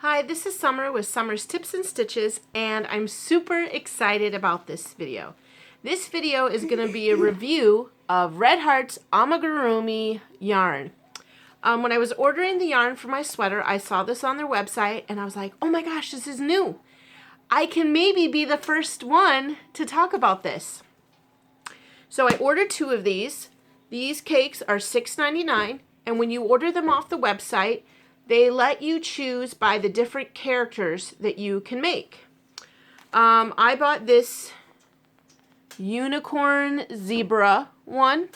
Hi, this is Summer with Summer's Tips and Stitches, and I'm super excited about this video. This video is going to be a review of Red Heart's Amigurumi yarn. When I was ordering the yarn for my sweater, I saw this on their website, and I was like, oh my gosh, this is new. I can maybe be the first one to talk about this. So I ordered 2 of these. These cakes are $6.99, and when you order them off the website, they let you choose by the different characters that you can make. I bought this unicorn zebra one,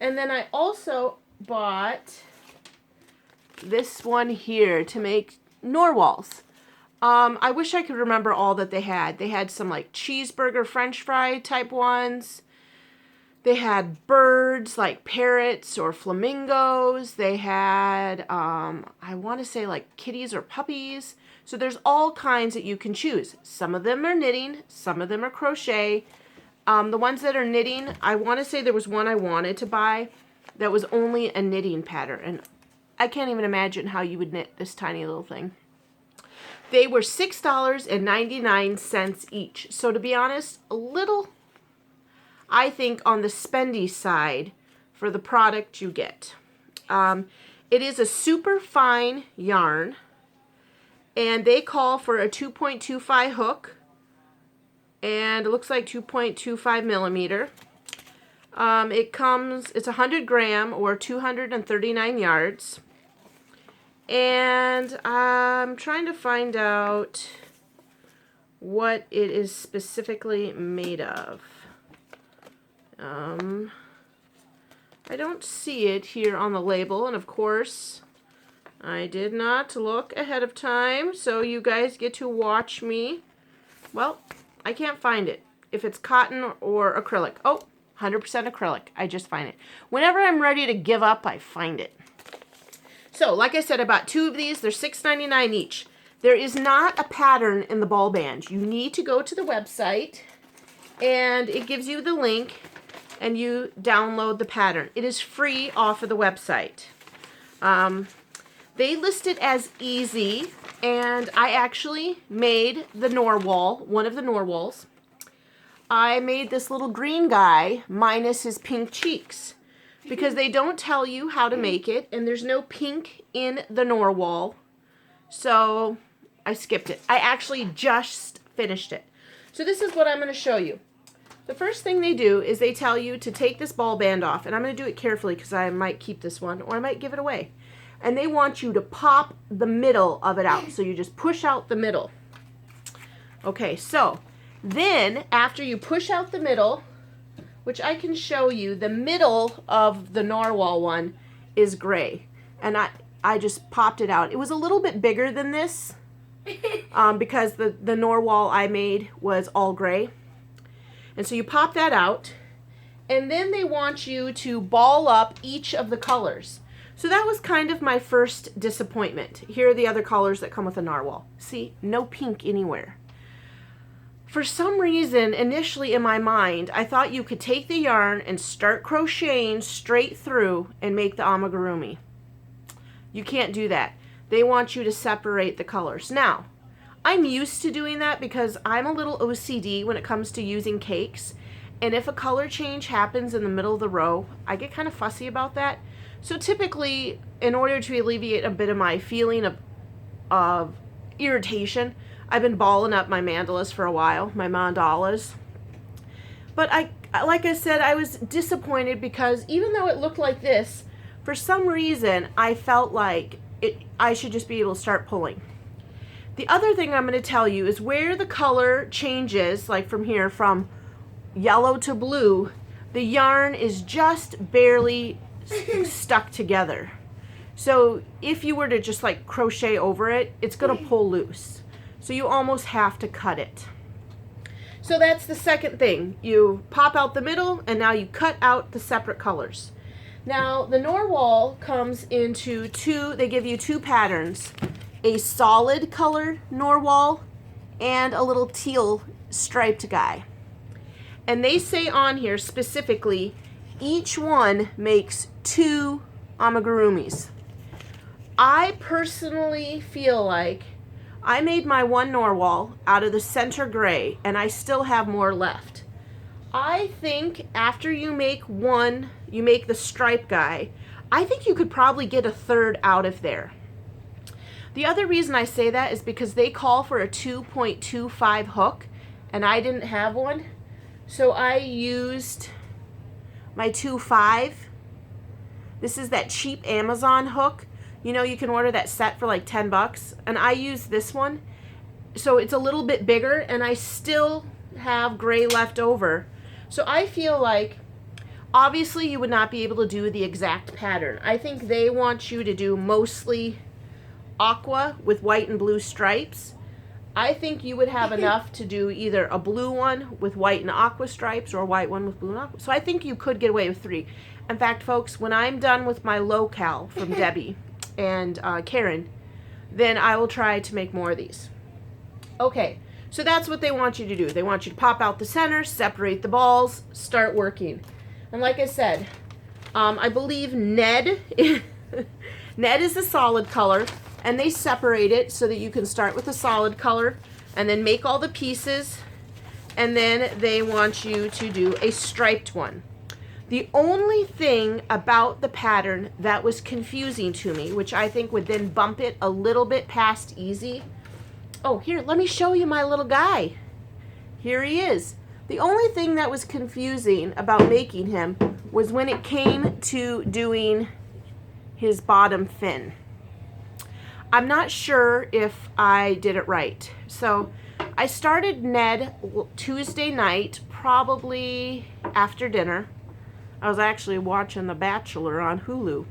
and then I also bought this one here to make narwhals. I wish I could remember all that they had. They had some like cheeseburger french fry type ones. They had birds like parrots or flamingos. They had, I want to say like kitties or puppies. So there's all kinds that you can choose. Some of them are knitting, some of them are crochet. The ones that are knitting, I want to say there was one I wanted to buy that was only a knitting pattern. And I can't even imagine how you would knit this tiny little thing. They were $6.99 each. So to be honest, a little, I think, on the spendy side for the product you get. It is a super fine yarn, and they call for a 2.25 hook, and it looks like 2.25 millimeter. It's 100 gram or 239 yards, and I'm trying to find out what it is specifically made of. I don't see it here on the label, and of course I did not look ahead of time, so you guys get to watch me. Well, I can't find it. If it's cotton or acrylic. Oh, 100% acrylic. I just find it. Whenever I'm ready to give up, I find it. So, like I said, I bought 2 of these. They're $6.99 each. There is not a pattern in the ball band. You need to go to the website, and it gives you the link, and you download the pattern. It is free off of the website. They list it as easy, and I actually made the narwhal, one of the narwhals. I made this little green guy minus his pink cheeks because they don't tell you how to make it, and there's no pink in the narwhal, so I skipped it. I actually just finished it. So this is what I'm going to show you. The first thing they do is they tell you to take this ball band off, and I'm going to do it carefully because I might keep this one or I might give it away. And they want you to pop the middle of it out, so you just push out the middle. Okay, so then after you push out the middle, which I can show you, the middle of the narwhal one is gray, and I just popped it out. It was a little bit bigger than this because the narwhal I made was all gray. And so you pop that out, and then they want you to ball up each of the colors. So that was kind of my first disappointment. Here are the other colors that come with a narwhal. See, no pink anywhere. For some reason, initially in my mind, I thought you could take the yarn and start crocheting straight through and make the amigurumi. You can't do that. They want you to separate the colors. Now, I'm used to doing that because I'm a little OCD when it comes to using cakes, and if a color change happens in the middle of the row, I get kind of fussy about that. So typically, in order to alleviate a bit of my feeling of irritation, I've been balling up my mandalas for a while, my mandalas. But like I said, I was disappointed because even though it looked like this, for some reason I felt like I should just be able to start pulling. The other thing I'm going to tell you is where the color changes, like from here, from yellow to blue, the yarn is just barely stuck together. So if you were to just like crochet over it, it's going to pull loose. So you almost have to cut it. So that's the second thing. You pop out the middle, and now you cut out the separate colors. Now the narwhal comes into 2, they give you 2 patterns. A solid colored narwhal and a little teal striped guy. And they say on here specifically, each one makes 2 amigurumis. I personally feel like I made my one narwhal out of the center gray, and I still have more left. I think after you make one, you make the stripe guy, I think you could probably get a third out of there. The other reason I say that is because they call for a 2.25 hook, and I didn't have one. So I used my 2.5. This is that cheap Amazon hook. You know, you can order that set for like 10 bucks. And I use this one. So it's a little bit bigger, and I still have gray left over. So I feel like, obviously you would not be able to do the exact pattern. I think they want you to do mostly aqua with white and blue stripes. I think you would have enough to do either a blue one with white and aqua stripes or a white one with blue and aqua. So I think you could get away with 3. In fact, folks, when I'm done with my locale from Debbie and Karen, then I will try to make more of these. Okay, so that's what they want you to do. They want you to pop out the center, separate the balls, start working. And like I said, I believe Ned, Ned is the solid color, and they separate it so that you can start with a solid color and then make all the pieces, and then they want you to do a striped one. The only thing about the pattern that was confusing to me, which I think would then bump it a little bit past easy. Oh, here, let me show you my little guy. Here he is. The only thing that was confusing about making him was when it came to doing his bottom fin. I'm not sure if I did it right. So I started Ned Tuesday night, probably after dinner. I was actually watching The Bachelor on Hulu.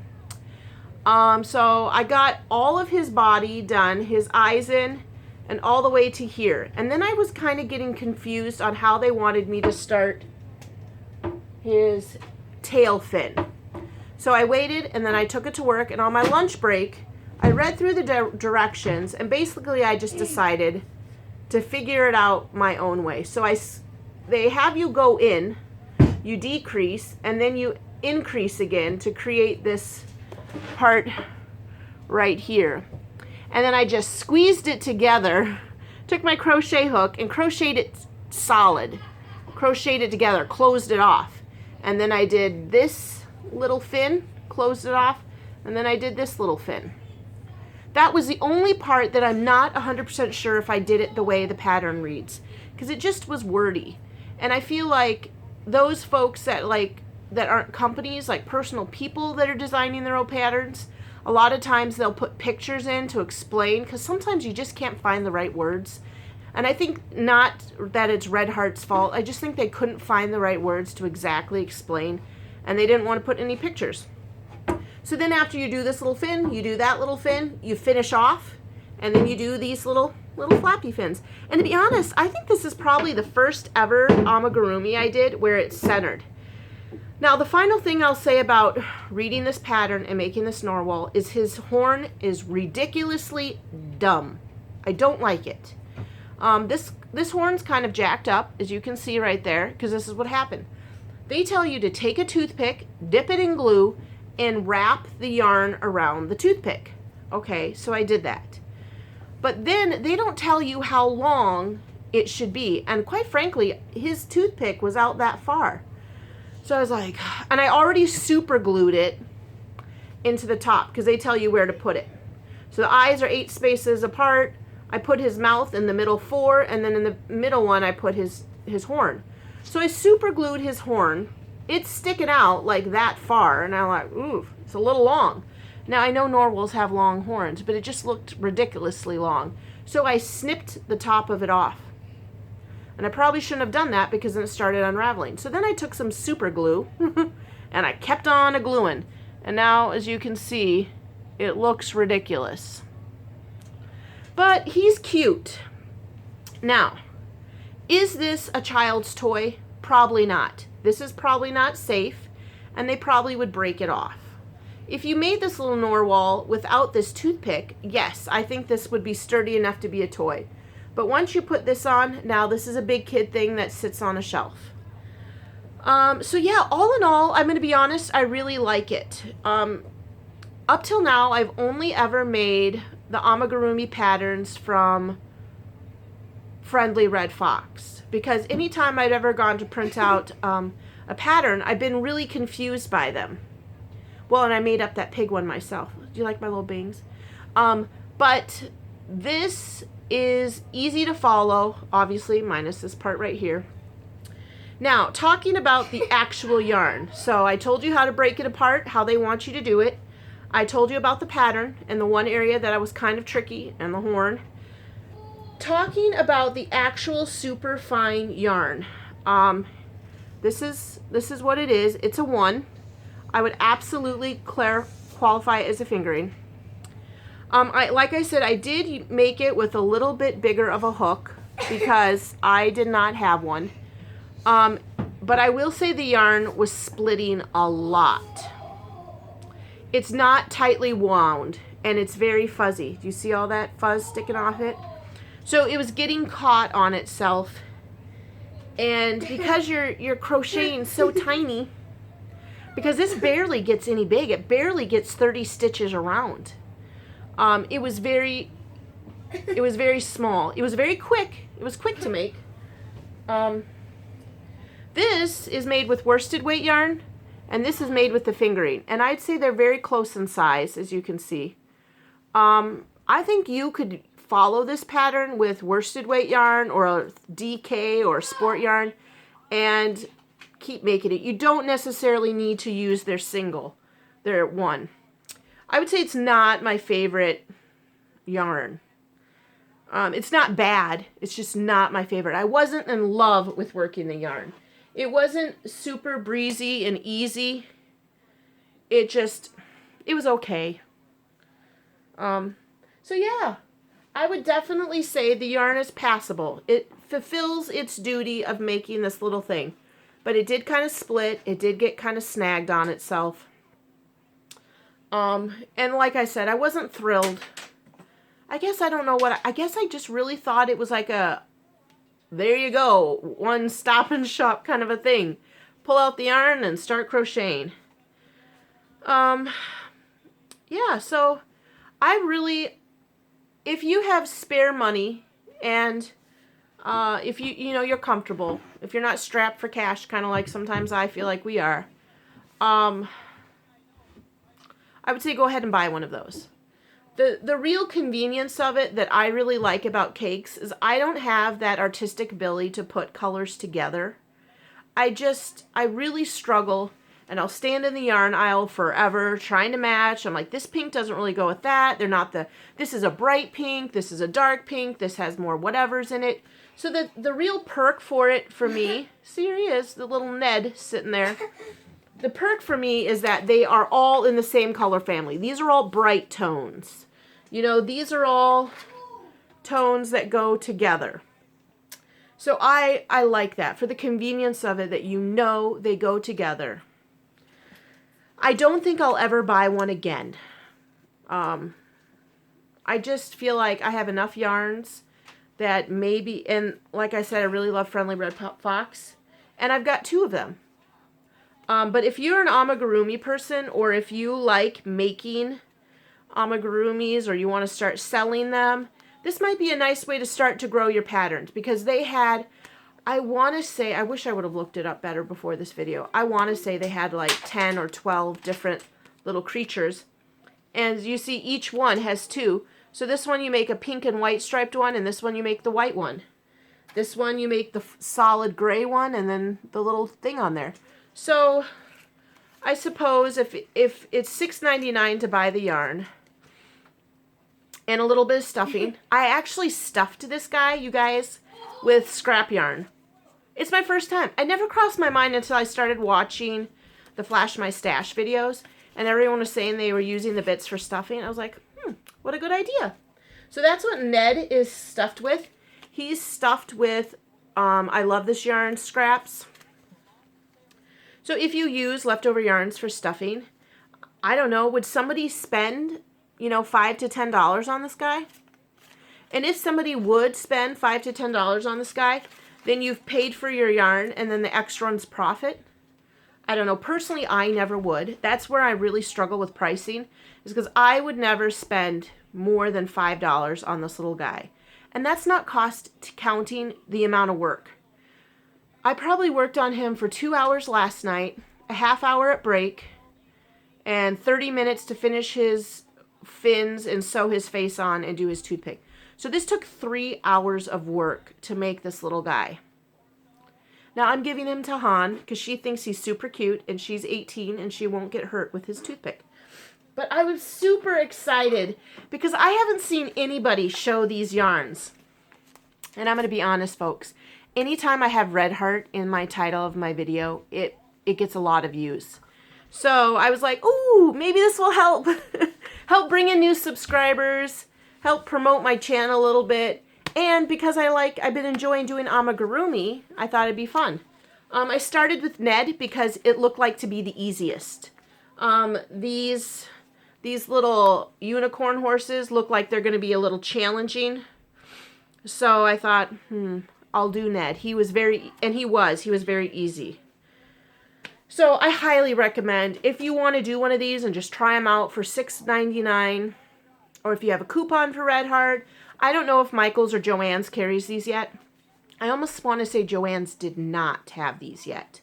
So I got all of his body done, his eyes in, and all the way to here. And then I was kind of getting confused on how they wanted me to start his tail fin. So I waited, and then I took it to work, and on my lunch break, I read through the directions, and basically I just decided to figure it out my own way. So they have you go in, you decrease, and then you increase again to create this part right here. And then I just squeezed it together, took my crochet hook and crocheted it solid, crocheted it together, closed it off. And then I did this little fin, closed it off, and then I did this little fin. That was the only part that I'm not 100% sure if I did it the way the pattern reads, because it just was wordy. And I feel like those folks that aren't companies, like personal people that are designing their own patterns, a lot of times they'll put pictures in to explain, because sometimes you just can't find the right words. And I think not that it's Red Heart's fault. I just think they couldn't find the right words to exactly explain, and they didn't want to put any pictures. So then after you do this little fin, you do that little fin, you finish off, and then you do these little flappy fins. And to be honest, I think this is probably the first ever amigurumi I did where it's centered. Now, the final thing I'll say about reading this pattern and making this narwhal is his horn is ridiculously dumb. I don't like it. This horn's kind of jacked up, as you can see right there, because this is what happened. They tell you to take a toothpick, dip it in glue, and wrap the yarn around the toothpick. Okay, so I did that. But then they don't tell you how long it should be. And quite frankly, his toothpick was out that far. So I was like, and I already super glued it into the top because they tell you where to put it. So the eyes are 8 spaces apart. I put his mouth in the middle 4, and then in the middle one I put his horn. So I super glued his horn. It's sticking out like that far, and I'm like, ooh, it's a little long. Now I know narwhals have long horns, but it just looked ridiculously long. So I snipped the top of it off. And I probably shouldn't have done that because then it started unraveling. So then I took some super glue and I kept on a-gluing. And now, as you can see, it looks ridiculous. But he's cute. Now, is this a child's toy? Probably not. This is probably not safe, and they probably would break it off. If you made this little narwhal without this toothpick, yes, I think this would be sturdy enough to be a toy. But once you put this on, now this is a big kid thing that sits on a shelf. So yeah, all in all, I'm going to be honest, I really like it. Up till now, I've only ever made the amigurumi patterns from Friendly Red Fox, because anytime I've ever gone to print out a pattern, I've been really confused by them. Well, and I made up that pig one myself. Do you like my little bangs? But this is easy to follow, obviously, minus this part right here. Now, talking about the actual yarn. So I told you how to break it apart, how they want you to do it. I told you about the pattern and the one area that I was kind of tricky, and the horn. Talking about the actual super fine yarn. This is what it is. It's a 1. I would absolutely qualify it as a fingering. Like I said, I did make it with a little bit bigger of a hook because I did not have one. But I will say the yarn was splitting a lot. It's not tightly wound, and it's very fuzzy. Do you see all that fuzz sticking off it? So it was getting caught on itself. And because you're crocheting so tiny, because this barely gets any big, it barely gets 30 stitches around. It was very small. It was very quick. It was quick to make. This is made with worsted weight yarn, and this is made with the fingering. And I'd say they're very close in size, as you can see. I think you could follow this pattern with worsted weight yarn or DK or sport yarn and keep making it. You don't necessarily need to use their single, their 1. I would say it's not my favorite yarn. It's not bad. It's just not my favorite. I wasn't in love with working the yarn. It wasn't super breezy and easy. It was okay. So yeah, I would definitely say the yarn is passable. It fulfills its duty of making this little thing. But it did kind of split. It did get kind of snagged on itself. And like I said, I wasn't thrilled. I guess I guess I just really thought it was like a, there you go, one stop and shop kind of a thing. Pull out the yarn and start crocheting. Yeah, so if you have spare money and if you're comfortable, if you're not strapped for cash, kind of like sometimes I feel like we are, I would say go ahead and buy one of those. The real convenience of it that I really like about cakes is I don't have that artistic ability to put colors together. I really struggle, and I'll stand in the yarn aisle forever trying to match. I'm like, this pink doesn't really go with that. This is a bright pink, this is a dark pink, this has more whatevers in it. So the real perk for it for me, see, here he is, the little Ned sitting there. The perk for me is that they are all in the same color family. These are all bright tones. These are all tones that go together. So I like that for the convenience of it, that they go together. I don't think I'll ever buy one again. I just feel like I have enough yarns that maybe, and like I said, I really love Friendly Red Fox, and I've got 2 of them. But if you're an amigurumi person, or if you like making amigurumis, or you want to start selling them, this might be a nice way to start to grow your patterns, because they had, I want to say, I wish I would have looked it up better before this video. I want to say they had like 10 or 12 different little creatures, and you see each one has 2. So this one you make a pink and white striped one, and this one you make the white one. This one you make the solid gray one, and then the little thing on there. So I suppose if it's $6.99 to buy the yarn and a little bit of stuffing, I actually stuffed this guy, you guys, with scrap yarn. It's my first time. I never crossed my mind until I started watching the Flash My Stash videos, and everyone was saying they were using the bits for stuffing. I was like, what a good idea. So that's what Ned is stuffed with. He's stuffed with, I love this yarn, scraps. So if you use leftover yarns for stuffing, I don't know, would somebody spend, $5 to $10 on this guy? And if somebody would spend $5 to $10 on this guy, then you've paid for your yarn, and then the extra one's profit. I don't know. Personally, I never would. That's where I really struggle with pricing, is because I would never spend more than $5 on this little guy. And that's not counting the amount of work. I probably worked on him for 2 hours last night, a half hour at break, and 30 minutes to finish his fins and sew his face on and do his toothpick. So this took 3 hours of work to make this little guy. Now I'm giving him to Han because she thinks he's super cute and she's 18 and she won't get hurt with his toothpick. But I was super excited because I haven't seen anybody show these yarns. And I'm going to be honest, folks. Anytime I have Red Heart in my title of my video, it gets a lot of views. So I was like, ooh, maybe this will help. Help bring in new subscribers. Help promote my channel a little bit. And because I've been enjoying doing amigurumi, I thought it'd be fun. I started with Ned because it looked like to be the easiest. These little unicorn horses look like they're going to be a little challenging. So I thought, I'll do Ned. He was very easy. So I highly recommend if you want to do one of these and just try them out for $6.99, or if you have a coupon for Red Heart. I don't know if Michael's or Joann's carries these yet. I almost want to say Joann's did not have these yet.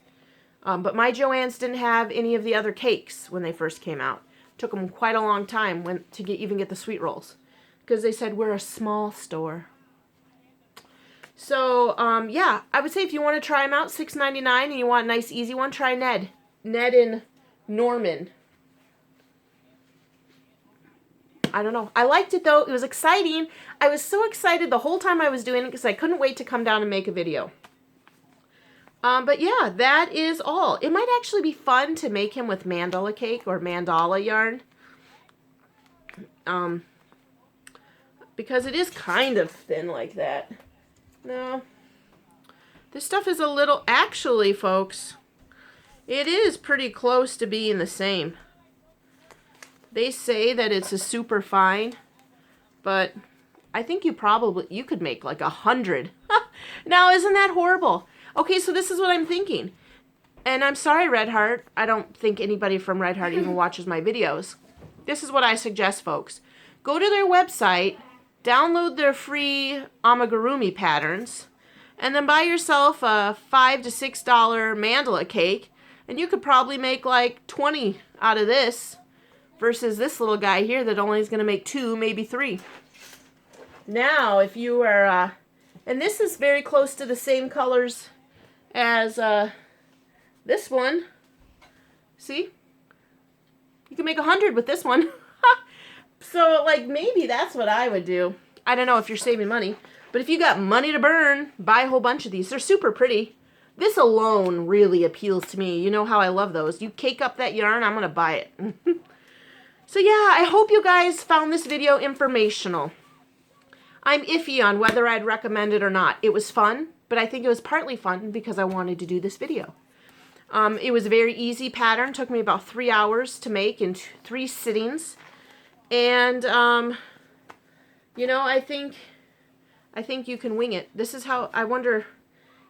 But my Joann's didn't have any of the other cakes when they first came out. Took them quite a long time to even get the sweet rolls, because they said we're a small store. So, yeah, I would say if you want to try them out, $6.99, and you want a nice, easy one, try Ned. Ned and Norman. I don't know. I liked it, though. It was exciting. I was so excited the whole time I was doing it because I couldn't wait to come down and make a video. But yeah, that is all. It might actually be fun to make him with mandala cake or mandala yarn. Because it is kind of thin like that. No. This stuff is a little... Actually, folks, it is pretty close to being the same. They say that it's a super fine, but I think you could make like 100. Now, isn't that horrible? Okay, so this is what I'm thinking. And I'm sorry, Red Heart. I don't think anybody from Red Heart even watches my videos. This is what I suggest, folks. Go to their website, download their free amigurumi patterns, and then buy yourself a $5 to $6 mandala cake, and you could probably make like 20 out of this versus this little guy here that only is going to make 2, maybe 3. Now, if you are, and this is very close to the same colors as this one. See? You can make 100 with this one. So, like, maybe that's what I would do. I don't know if you're saving money. But if you got money to burn, buy a whole bunch of these. They're super pretty. This alone really appeals to me. You know how I love those. You cake up that yarn, I'm going to buy it. So, yeah, I hope you guys found this video informational. I'm iffy on whether I'd recommend it or not. It was fun, but I think it was partly fun because I wanted to do this video. It was a very easy pattern. Took me about 3 hours to make in 3 sittings. And, you know, I think you can wing it. This is how, I wonder,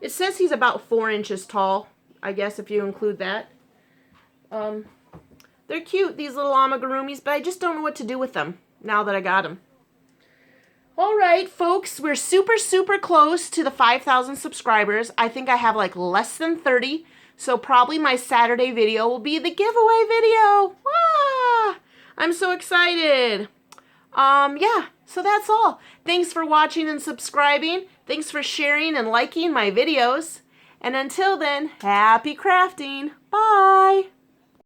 it says he's about 4 inches tall, I guess, if you include that. They're cute, these little amigurumis, but I just don't know what to do with them now that I got them. All right, folks, we're super, super close to the 5,000 subscribers. I think I have like less than 30, so probably my Saturday video will be the giveaway video. Ah, I'm so excited. Yeah, so that's all. Thanks for watching and subscribing. Thanks for sharing and liking my videos. And until then, happy crafting. Bye.